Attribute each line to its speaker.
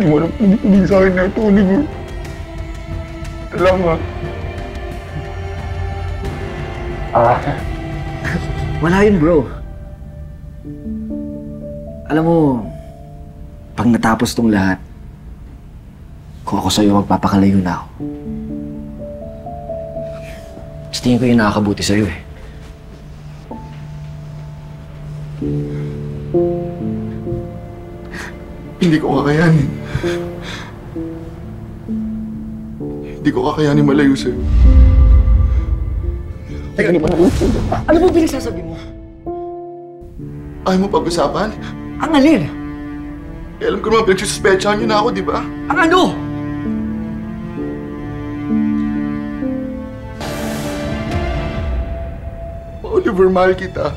Speaker 1: Hindi mo alam, hindi sa akin na ito, Oliver. Salamat.
Speaker 2: Wala yun, bro. Alam mo, pag natapos tong lahat, kung ako sa'yo, magpapakalayo na ako. Mas tingin ko yung nakakabuti sa'yo eh.
Speaker 1: Hindi ko kakayanin. Hindi ko kakayanin malayo sa'yo. Teka naman ako.
Speaker 2: Ano ba pinagsasabi mo?
Speaker 1: Ayaw mo pag-usapan?
Speaker 2: Ang alin?
Speaker 1: Eh, alam ko naman, pinagsususpetsahan niyo na ako, di ba?
Speaker 2: Ang ano?
Speaker 1: Oliver, mahal kita.